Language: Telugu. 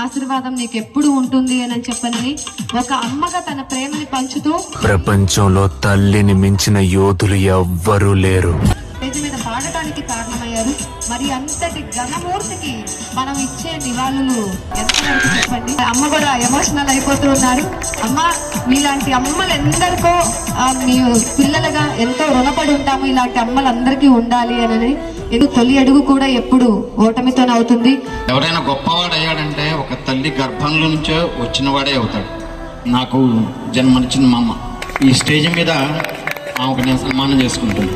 ఆశీర్వాదం నీకు ఎప్పుడు ఉంటుంది అని చెప్పనని ఒక అమ్మగా తన ప్రేమని పంచుతూ ప్రపంచంలో తల్లిని మించిన యోధులు ఎవ్వరూ లేరు స్టేజ్ మీద పాడటానికి కారణమయ్యారు. మరి అంతటి ఘనమూర్తికి మనం ఇచ్చే నివాళులు ఎంతవరకు చెప్పండి. అమ్మ కూడా ఎమోషనల్ అయిపోతూ ఉన్నారు. అమ్మ, మీలాంటి అమ్మలు ఎందరికో మీ పిల్లలుగా ఎంతో రుణపడి ఉంటాము. ఇలాంటి అమ్మలందరికీ ఉండాలి అని. తొలి అడుగు కూడా ఎప్పుడు ఓటమితోనే అవుతుంది. ఎవరైనా గొప్పవాడు అయ్యాడంటే ఒక తల్లి గర్భంలో నుంచో వచ్చిన వాడే అవుతాడు. నాకు జన్మనిచ్చింది మా అమ్మ. ఈ స్టేజ్ మీద ఆమెకు నేను సన్మానం చేసుకుంటాను.